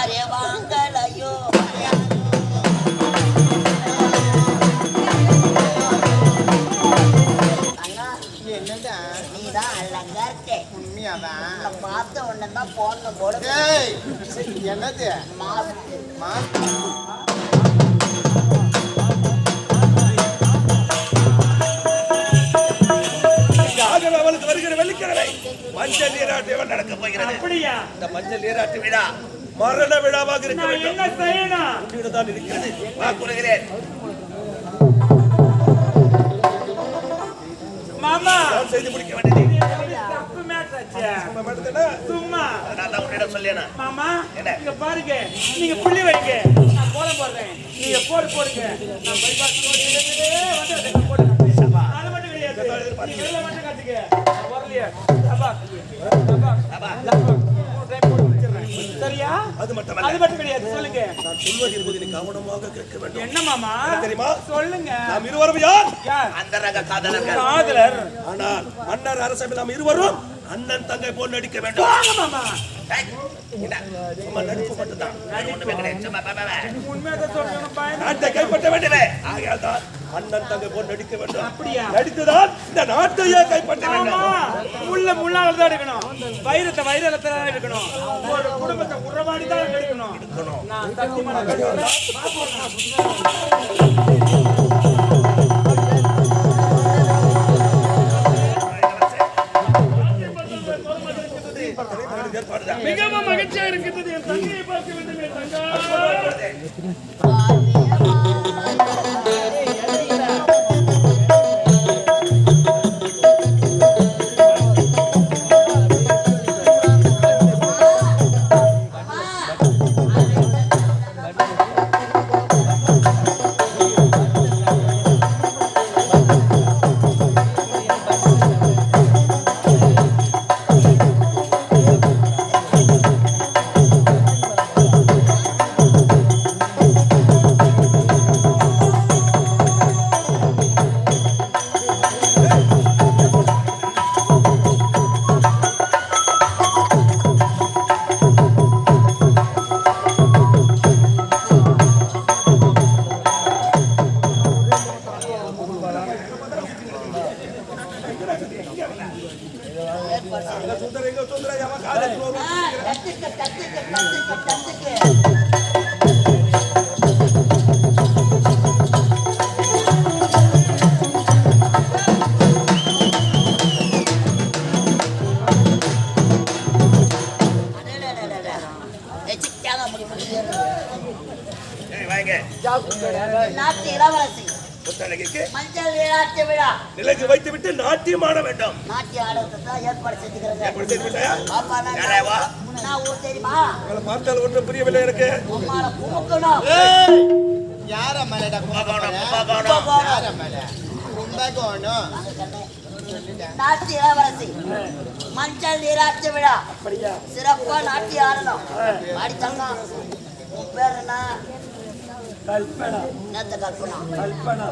Array வாங்கலையோ என்னடா நீதான் அழகா இருக்கே. உண்மையாதான் பார்த்த உடனே தான் போன போட. என்னது மாஸ்க் அவளுக்கு வருகிற வெள்ளிக்கிழமை மஞ்சள் நீராட்டு நடக்க போகிறது. அப்படியா? இந்த மஞ்சள் நீராட்டு விழா மரண விழாவாக இருக்க வேண்டும். என்ன செய்யணும் தான் இருக்கிறது. கூறுகிறேன் மாமா. செய்து முடிக்க வேண்டியது சும்மா சொல்லியா மாமா. இங்க பாருங்க, நீங்க புள்ளி வைங்க, நான் கோலம் போடுறேன், நீங்க போடு போடுங்க. நான் பைபாஸ் போடுங்க. அது மட்டும் கிடையாது, நீங்க மட்டும் காட்டுங்க. வரலையா சரியா? அது மட்டும் கிடையாது. சொல்லுங்க. நான் சொல்வது என்பதை நீ கவனமாக கேட்க வேண்டும். என்ன மாமா தெரியுமா? சொல்லுங்க. நாம் இருவரும் யார்? அந்த ரக காதலர். ஆனால் மன்னர் அரசவை நாம் இருவரும் அண்ணன் தங்கை போல் நடிக்க வேண்டும். மாமா நடிப்பு மட்டும்தான், நாட்டை கைப்பற்ற வேண்டியது. ஆகையால்தான் அண்ணன் தங்கை போல் நடிக்க வேண்டும். அப்படியா? நடித்துதான் இந்த நாட்டையே கைப்பற்ற வேண்டும். முள்ள முள்ளால் தான் எடுக்கணும், வைரத்தை வைரத்தை தான் எடுக்கணும், ஒரு குடும்பத்தை உறவாடி தான் எடுக்கணும். நான் சத்தியமான மிகவும் மகிழ்ச்சியாக இருக்கிறது. என் தங்கையை பார்க்க வேண்டும். என் நிலைக்கு வைத்துவிட்டு நாட்டியம் ஆட வேண்டும். நாட்டியம் ஆட ஏற்பாடு செஞ்சுக்கிறேன். பார்த்தால் ஒன்றும் புரியவில்லை எனக்கு. நாட்டிய இளவரசி மஞ்சள் நீராட்டு விழா சிறப்பா நாட்டியம் ஆடணும். அடித்தாங்க. உன் பேர் என்ன? கல்பனா. என்னத்த கல்பனா? கல்பனா.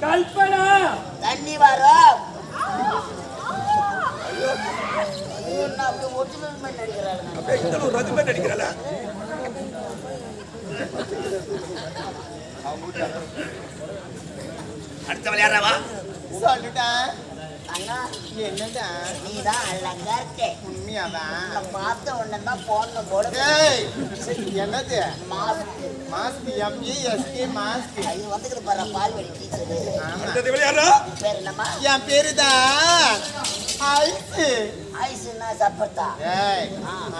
கல்பனா. தண்ணி வரும். அப்படி ஒரிஜினல் மாதிரி நடிக்கிறாள். அடுத்தவள் யாராவா? சொல்லிட்டேன். என்னடா நீதான் அழகா இருக்கே. உண்மையாதான் பார்த்த உடனே தான் போன போட. என்னது மாஸ்க்? MASK mask. அது வந்துக்கிட்டு பாரு பால்வடி டீச்சர். பேர் என்னம்மா? என் பேருதான் ஐஸ். ஐஸ்னா சப்பத்தா?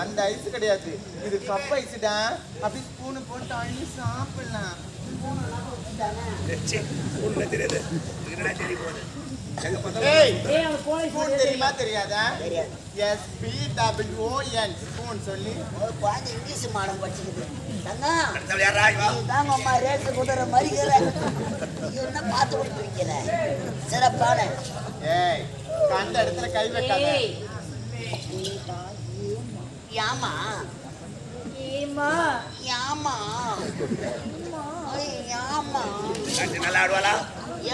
அந்த ஐஸ் கிடையாது, இது கப் ஐஸ்டா. அப்படி ஸ்பூனு போட்டு அள்ளி சாப்பிடலாம். தெரியுமா தெரியாதா? SPWON ஸ்பூன் சொல்லி இங்கிலீஷ் மாடம் படிச்சுக்குது. ரேட்டு குதிரை மறிக்கிற என்ன பார்த்து கொடுத்துருக்கிற சிறப்பான. கண்ட இடத்துல கை வைக்காத. யாமா ஏமா யாமா யாமா நல்லா ஆடுவாளா?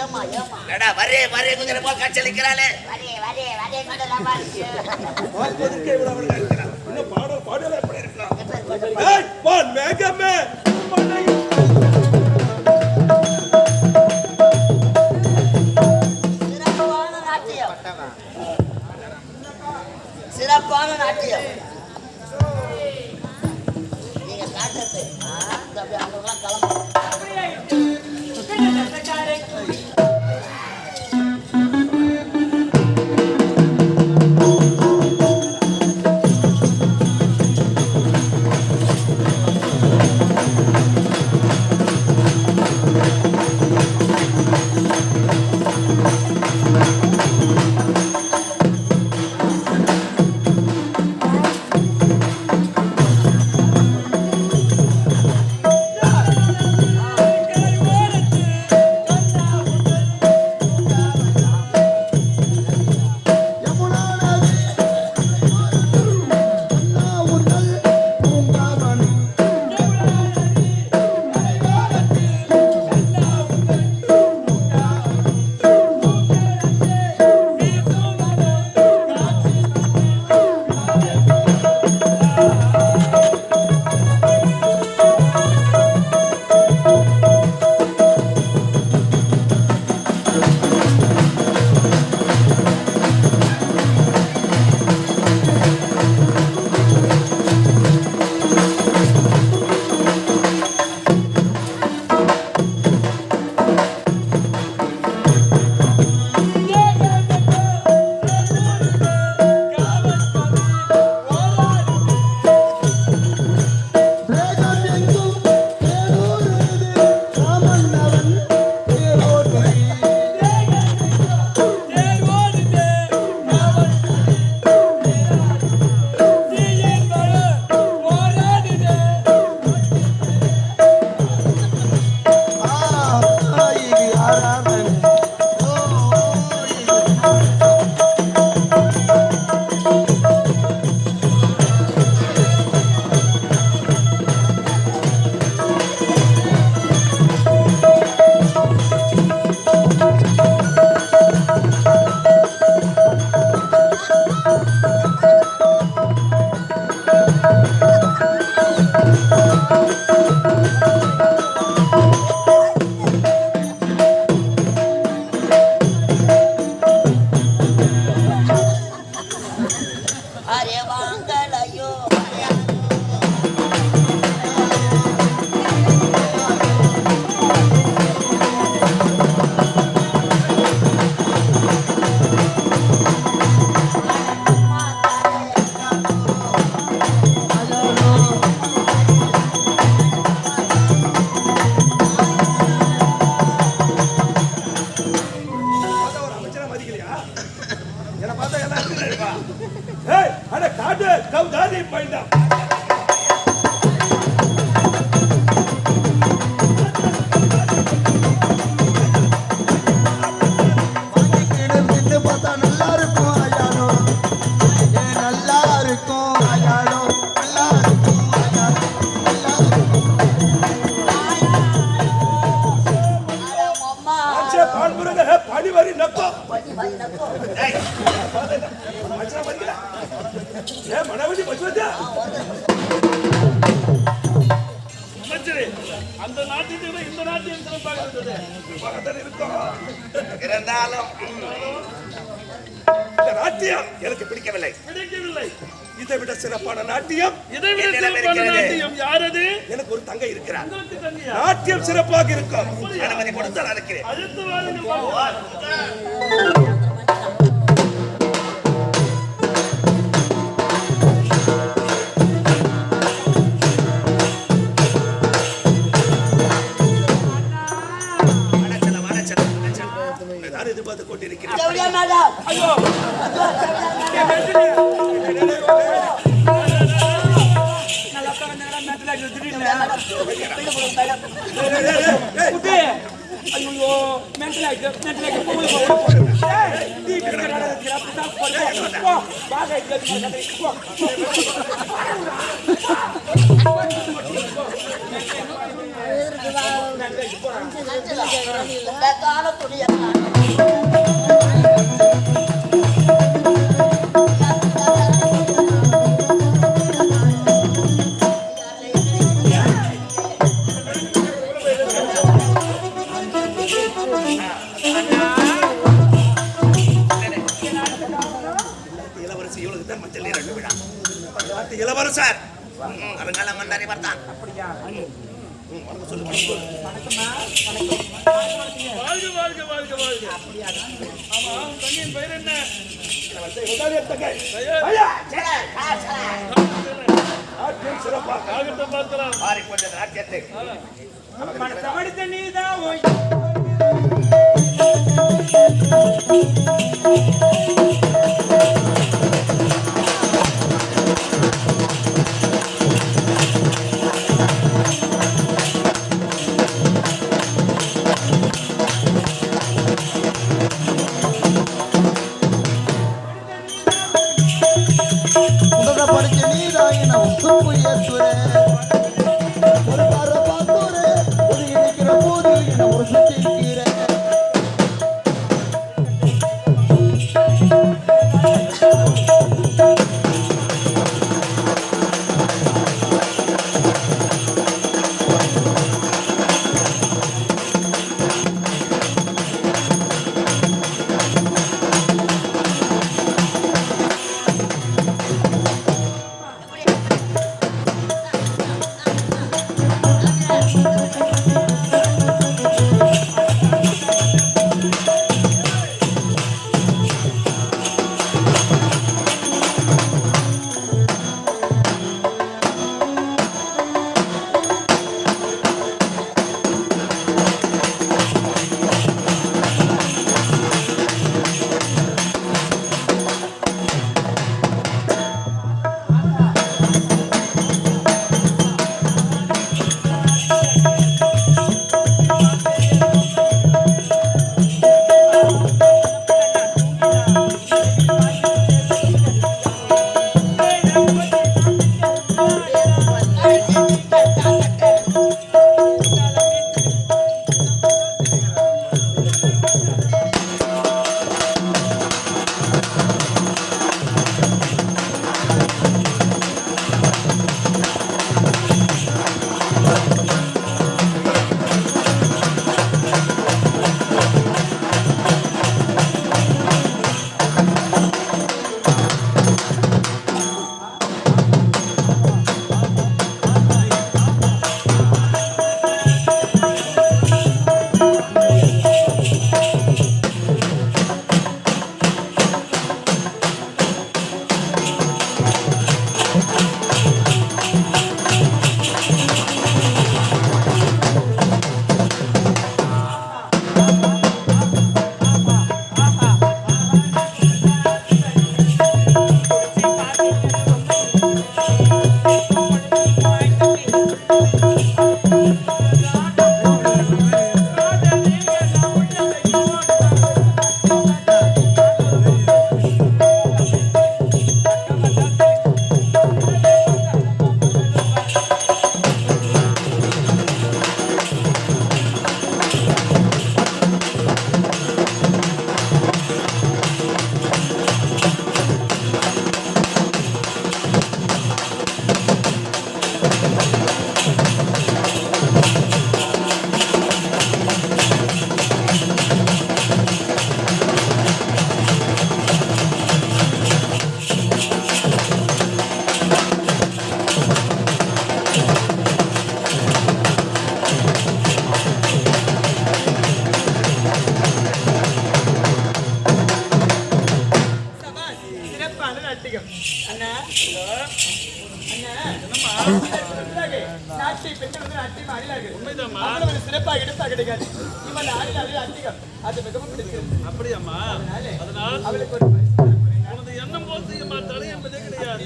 ஏமா ஏமா எடா வரே வரே குதிரை போல் காட்சியளிக்கிறாளே. வரே வரே வரே குதிரை பாரு. பால் எதுக்கு இவ்வளவு அவளுக்கு அடிக்கிறான்? இன்னும் பாடல் வந்து அப்படியே அவங்களுக்குலாம் கிளம்பும். அந்த நாட்டில் இந்த நாட்டில் சிறப்பாக இருந்தது. இருந்தாலும் இந்த நாட்டியம் எனக்கு பிடிக்கவில்லை. இதை விட சிறப்பான நாட்டியம் யாரது? எனக்கு ஒரு தங்கை இருக்கிறார். நாட்டியம் சிறப்பாக இருக்கும். அனுமதி கொடுத்தால் இருக்கிறேன். எதிர்பார்த்து கொண்டிருக்கிறேன். ஐயோ மென்டல் இளவரசர் வருங்கால மன்னரை பார்த்தான். வணக்கம் சொல்லு, வணக்கம் சொல்லு. வாழ்க வாழ்க வாழ்க வாழ்க. ஆமா, உன் தங்கையின் பெயர் என்ன? உதாரண தங்கை. ஐயா, நாட்டியம் சிறப்பாக ஆகட்டும் பார்க்கலாம். பாரிக்கொண்ட நாட்டியத்தை மனசமடித்த நீதான் ஓய். படிச்ச நீதாயின உசுப்பு ஏசுரே ஒரு பார பார்த்தோரே ஒரு இணைக்கிற போது என ஒரு சுற்றி இருக்கிறேன் சிறப்பாக எடுப்பாக கிடைக்காது. இவன் ஆடினாலே அதிகம். அது மிகவும் பிடிக்கிறது. அப்படியாம்மா? அதனால் அவளுக்கு ஒரு உனது எண்ணம் போல் செய்யுமா தடை என்பதே கிடையாது.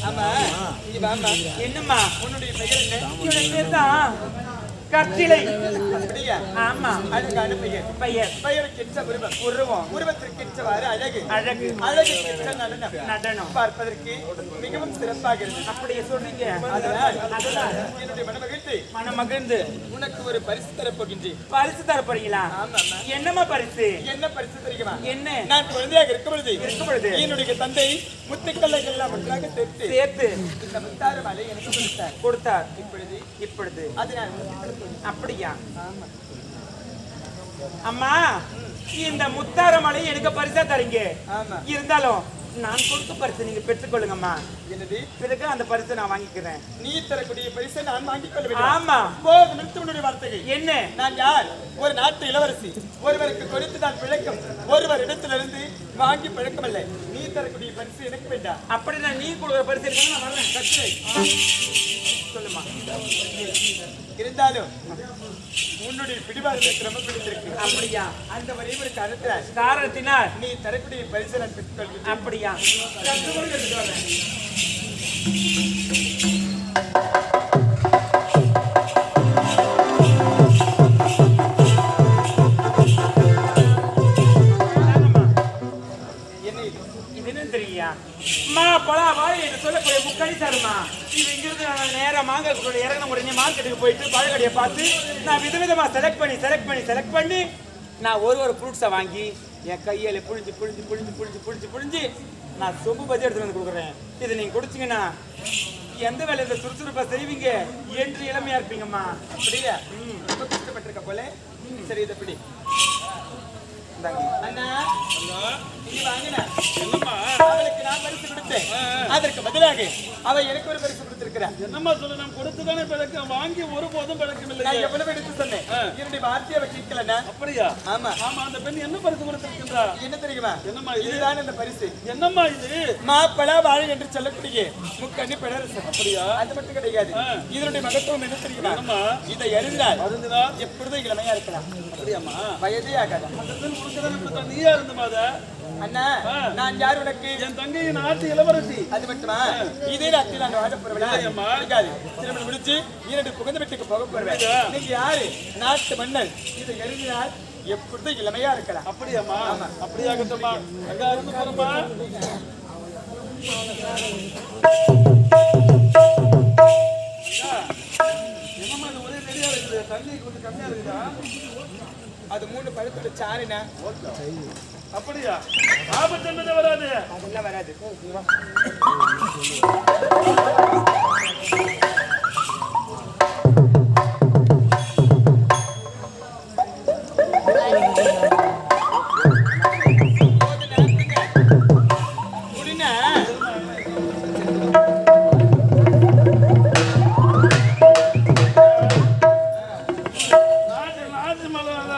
ஆமா, இங்க வாமா. என்னம்மா உன்னுடைய பெயர் என்ன? என்னுடைய பேர் தான் கற்றிலை. அப்படியா? ஆமா. அழகான பெயர். பெயருக்கேற்ற உருவம். உருவத்திற்கேற்றவாறு அழகு. அழகுக்கேற்ற நடனம் பார்ப்பதற்கு மிகவும் சிறப்பாக இருக்கு. அப்படியே சொல்றீங்க. அதனால் என்னுடைய மனமகிழ்ந்து உனக்கு ஒரு பரிசு தரப்போகின்றேன். பரிசு தரப்போறீங்களா? என்னம்மா பரிசு? என்ன பரிசு தெரியுமா? என்ன? நான் குழந்தையாக இருக்கும் பொழுது என்னுடைய தந்தை முத்துக்கல்லைகள் எல்லாம் ஒன்றாக சேர்த்து இந்த முத்தார மலை எனக்கு கொடுத்தார். இப்பொழுது அதனால் அப்படியா? அம்மா, இந்த முத்தார மலை எனக்கு பரிசா தரீங்க. இருந்தாலும் நான் கொடுத்த பரிசு நீங்க பெற்றுக்கொள்ளுங்கம்மா. என்னது? பிறகு அந்த பரிசை நான் வாங்கிக்கிறேன். நீ தரக்கூடிய பரிசை நான் வாங்கிக் கொள்ள வேண்டும். ஆமா. போது நிறுத்து உன்னுடைய வார்த்தையை. என்ன? நான் யார்? ஒரு நாட்டு இளவரசி. ஒருவருக்கு கொடுத்து நான் பிழைக்கும். ஒருவர் இடத்திலிருந்து வாங்கி பிழைக்கமல்ல. நீ தரக்கூடிய பரிசு எனக்கு வேண்டாம். அப்படி நான் நீ கொடுக்குற பரிசு எடுக்க நான் வர்றேன். கட்டு. சொல்லுமா. இருந்தாலும் உன்னுடைய பிடிவாதத்தை ரொம்ப பிடித்திருக்கு. அப்படியா? அந்த வரைவருக்கு அடுத்த காரணத்தினால் நீ தரக்கூடிய பரிசை நான் பெற்றுக்கொள்கிறேன். அப்படியா? என்ன இது? இது என்ன தெரியா? மா பலா வாய் என்று சொல்லக்கூடிய முக்கணி சாருமா. இது இங்கிருந்து நான் நேரா மாங்கல் இறங்கின உடனே மார்க்கெட்டுக்கு போயிட்டு பழக்கடையை பார்த்து நான் விதவிதமா செலக்ட் பண்ணி நான் ஒரு ஃப்ரூட்ஸை வாங்கி என் கையில புழிஞ்சு நான் சொம்பு பஜ்ஜி எடுத்துட்டு வந்து கொடுக்குறேன். இது நீங்க குடிச்சிங்கன்னா எந்த வேலையில சுறுசுறுப்பா செய்வீங்க என்று இளமையா இருப்பீங்கம்மா. அப்படியா? ரொம்ப கஷ்டப்பட்டிருக்க போல. சரி இதை பிடி. அண்ணா இங்க வாங்கினா அவளுக்கு நான் பரிசு கொடுத்தேன். அதற்கு பதிலாக அவ எனக்கு ஒரு பரிசு கொடுத்திருக்கிறார். என்னம்மா சொல்ல நாம் கொடுத்துதானே பிழைக்கும், வாங்கி ஒருபோதும் பிழைக்கவில்லை. நான் எவ்வளவு எடுத்து சொன்னேன். என்னுடைய வார்த்தையை அவ கேட்கலண்ணா. அப்படியா? ஆமா ஆமா. அந்த பெண் என்ன பரிசு கொடுத்திருக்கின்றா? என்ன தெரியுமா? என்னம்மா இது? இதுதான் அந்த பரிசு. என்னம்மா இது? மாப்பழ வாழை என்று சொல்லக்கூடிய முக்கண்ணி பிளரசு. அப்படியா? அது மட்டும் கிடையாது. இதனுடைய மகத்துவம் என்ன தெரியுமா? என்னம்மா? இதை அறிந்தால் எப்பொழுதும் இளமையா இருக்கலாம். அப்படியாம்மா? வயதே ஆகாது. அந்த பெண் கொடுத்ததானே இப்ப நீயா இருந்தமாத? அண்ணா நான் யார் உனக்கு? என் தங்கையை நாட்டு இளவரசி. அது மட்டுமா? இதே நாட்டில் நான் வாழ போறேன். திருமணம் முடிச்சு இரண்டு புகுந்த வீட்டுக்கு போக போறேன். நீங்க யாரு? நாட்டு மன்னன். இதை எழுதினால் எப்பொழுதும் இளமையா இருக்கலாம். அப்படியாம்மா? அப்படியாகட்டும்மா. அங்க இருந்து போறோமா? என்னம்மா இது ஒரே ரெடியா இருக்குது? தண்ணி கொஞ்சம் கம்மியா இருக்குதா? அது 3 பழத்தோட சாருண்ணா. அப்படியா? ஆபத்து என்பது வராது. அதெல்லாம் வராது. நாட்டு மலர் அந்த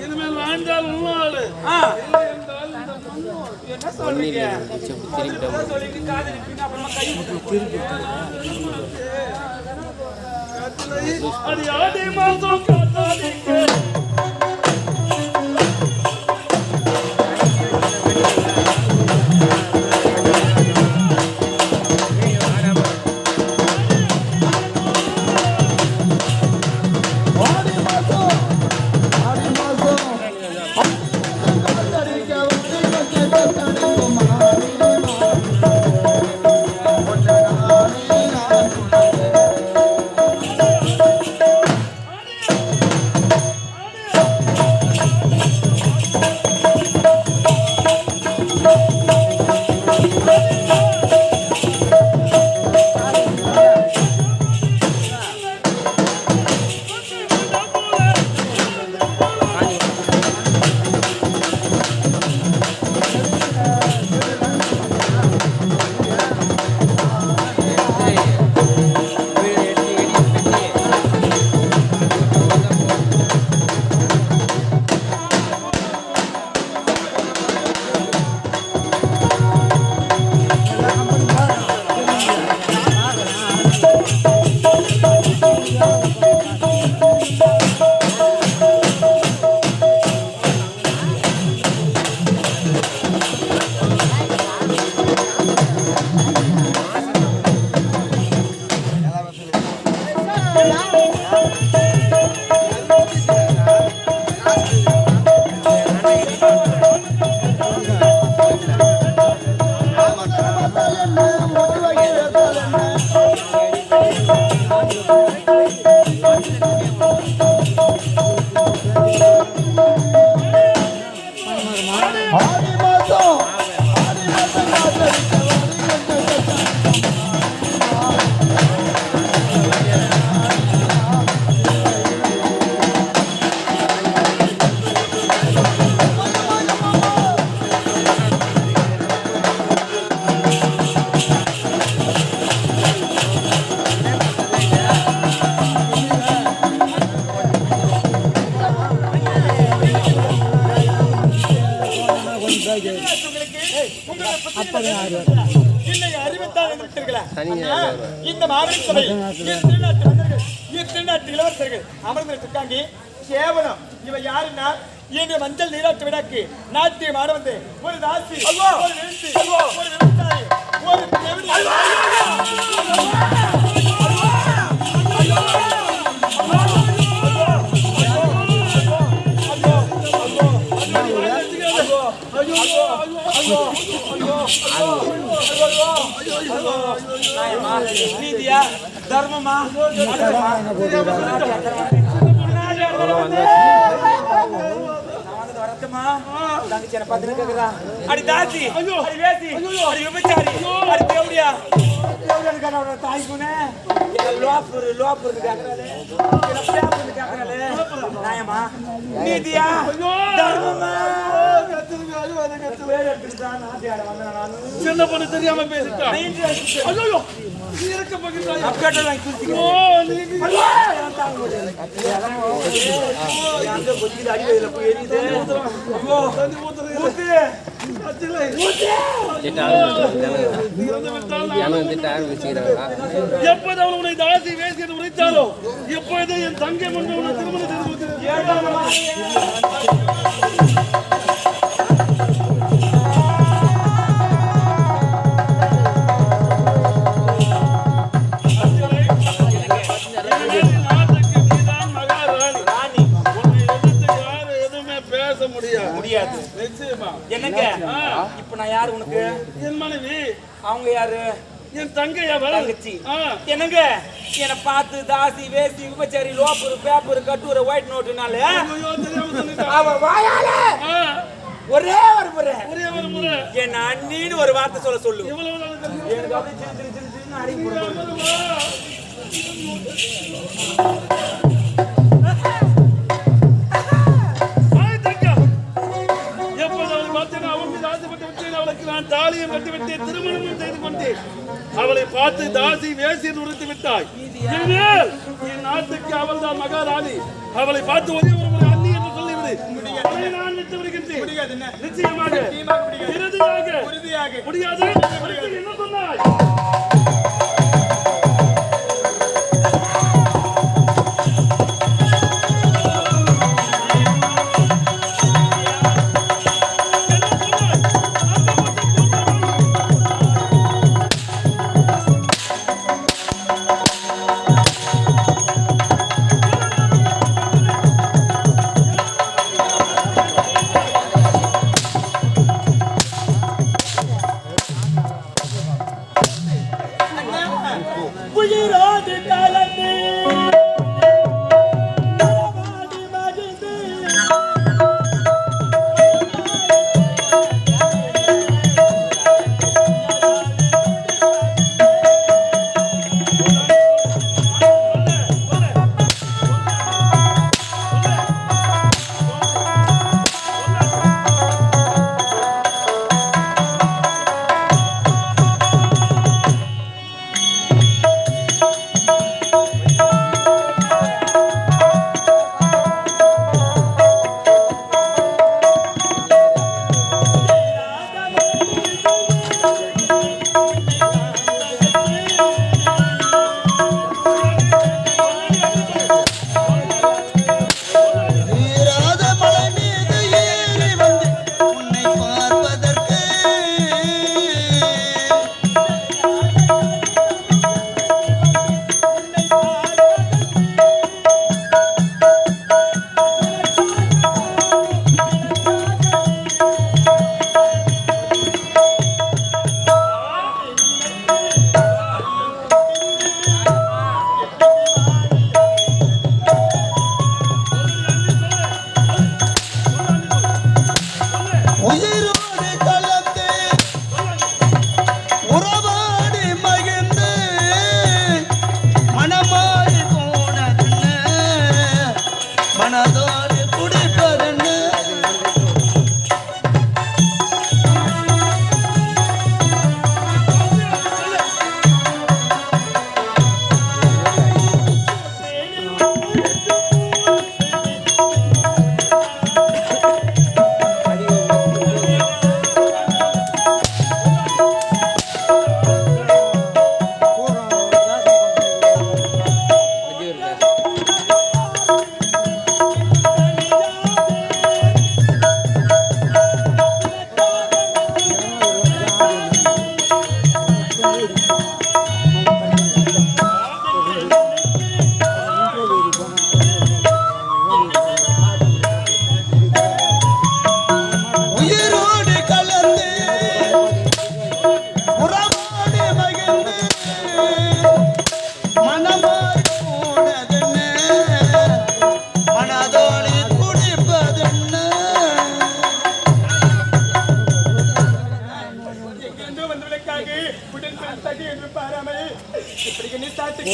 இனிமேல் வாழ்ந்தால் உன்னாள். என்ன சொல்றீங்க? சொல்லிட்டு காது நிப்பீங்க அப்புறமா கை அது ஆடி மாதம் காத்தாடிக்கு இல்லை அறிவித்தால் வந்து விட்டீர்களா? அண்ணா, இந்த மாவட்ட சபை திருநாட்டு மன்னர்கள் திருநாட்டு இளவரசர்கள் அமர்ந்திருக்காங்க. கேவலம் இவ யாருன்னா இன்று மஞ்சள் நீராட்டு விடாக்கு நாட்டியம் ஆட வந்து ஒரு தாசி ஒரு எழுத்து ஒரு விவசாயி ஒரு நீதியா தர்மமா அடி தாசி அடி வேசி அடி விபச்சாரி அடி தேவடியா தாய் குண லோப்பூர் நியாயமா நீதியா தர்மமா சின்ன பொண்ணு தெரியாம பேசிட்டான். ஐயோ இருக்க எப்போது அவன் உன்னை தாசி வேசி என்று உரைத்தாலோ எப்பொழுது என் தங்கை முன்பு உன்னை திருமணம் முடியாது. என்னங்க இப்ப நான் யாரு உனக்கு? என் மனைவி. அவங்க யாரு? என் தங்கையா தங்கச்சி. என்னங்க என்ன பார்த்து தாசி வேசி விபச்சாரி லோப்பூர் பேப்பர் கட்டுற ஒயிட் நோட்டுனால அவ வாயால ஒரே ஒரு முறை என் அண்ணின்னு ஒரு வார்த்தை சொல்லு. எனக்கு அப்படியே சின்ன அடிக்க நான் தாலியை கட்டிவிட்டு திருமணமும் செய்து கொண்டேன். அவளை பார்த்து தாசி வேசி உரைத்து விட்டாய். என் நாட்டுக்கு அவள் தான் மகாராணி. அவளை பார்த்து ஒரே ஒரு முறை அண்ணி என்று சொல்லிவிடு. நான் விட்டு விடுகின்றேன். நிச்சயமாக முடியாது. என்ன சொன்னாய்?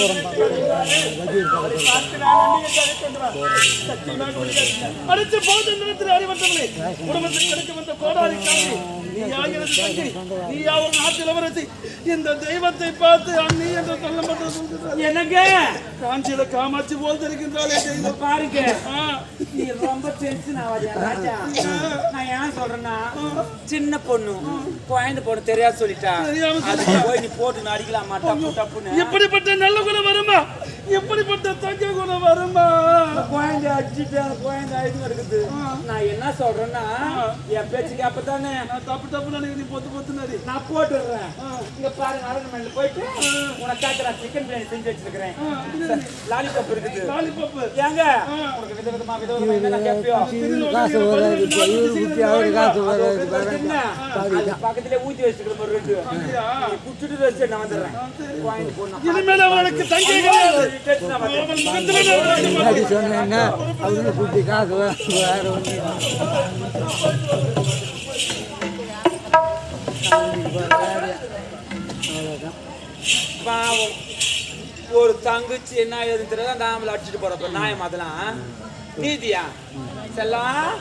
அவரை பார்த்து நான் அன்னியை தடை கொண்டு வா. சத்தியமாக முடியாது. அடித்து போது நிலத்தில் அறிவட்டவளே குடும்பத்தில் கிடைக்க வந்த கோடாரி காந்தி நீ ஆகிறது தங்கி நீ அவர் நாட்டு இளவரசி இந்த தெய்வத்தை பார்த்து அண்ணி என்று சொல்ல என்னங்க காஞ்சியில காமாட்சி போல் தெரிகின்றாலே தெய்வம் பாருங்க நீ ரொம்ப டென்ஷன் ஆகாத ராஜா. நான் ஏன் சொல்றேன்னா சின்ன பொண்ணு குழந்தை பொண்ணு தெரியாது சொல்லிட்டா அதுக்கு போய் நீ போட்டு நடிக்கலாம் மாட்டா தப்புன்னு எப்படிப்பட்ட நல்ல குணம் வருமா எப்படிப்பட்ட தங்க குணம் வருமா குழந்தை அடிச்சுட்டு குழந்தை ஆயுதம் இருக்குது. நான் என்ன சொல்றேன்னா என் பேச்சுக்கு அப்பதானே நான் தப்பு நினைக்கிறேன் நீ பொத்து நடி நான் போட்டுடுறேன். இங்க பாரு நரகமல்ல போயிட்டு உனக்காக நான் சிக்கன் பிரியாணி செஞ்சு வச்சிருக்கிறேன். லாலிபாப் இருக்குது. லாலிபாப் ஏங்க உனக்கு விதவிதமா என்ன கேப்பியோ பக்கத்துல ஊத்தி வச்சுக்கிற ஒரு ரெண்டு குடிச்சிட்டு வச்சு நான் வந்துடுறேன். இனிமேல் அவனுக்கு தங்கை கிடையாது சொன்னாங்க அவரு குட்டி காசு வேற ஒன்று பாவம் ஒரு தங்கச்சி என்ன எதுன்னு தெரியாது அந்த ஆம்பளை அடிச்சுட்டு போறப்ப நாயம் அதெல்லாம் நீதியா செல்லாம்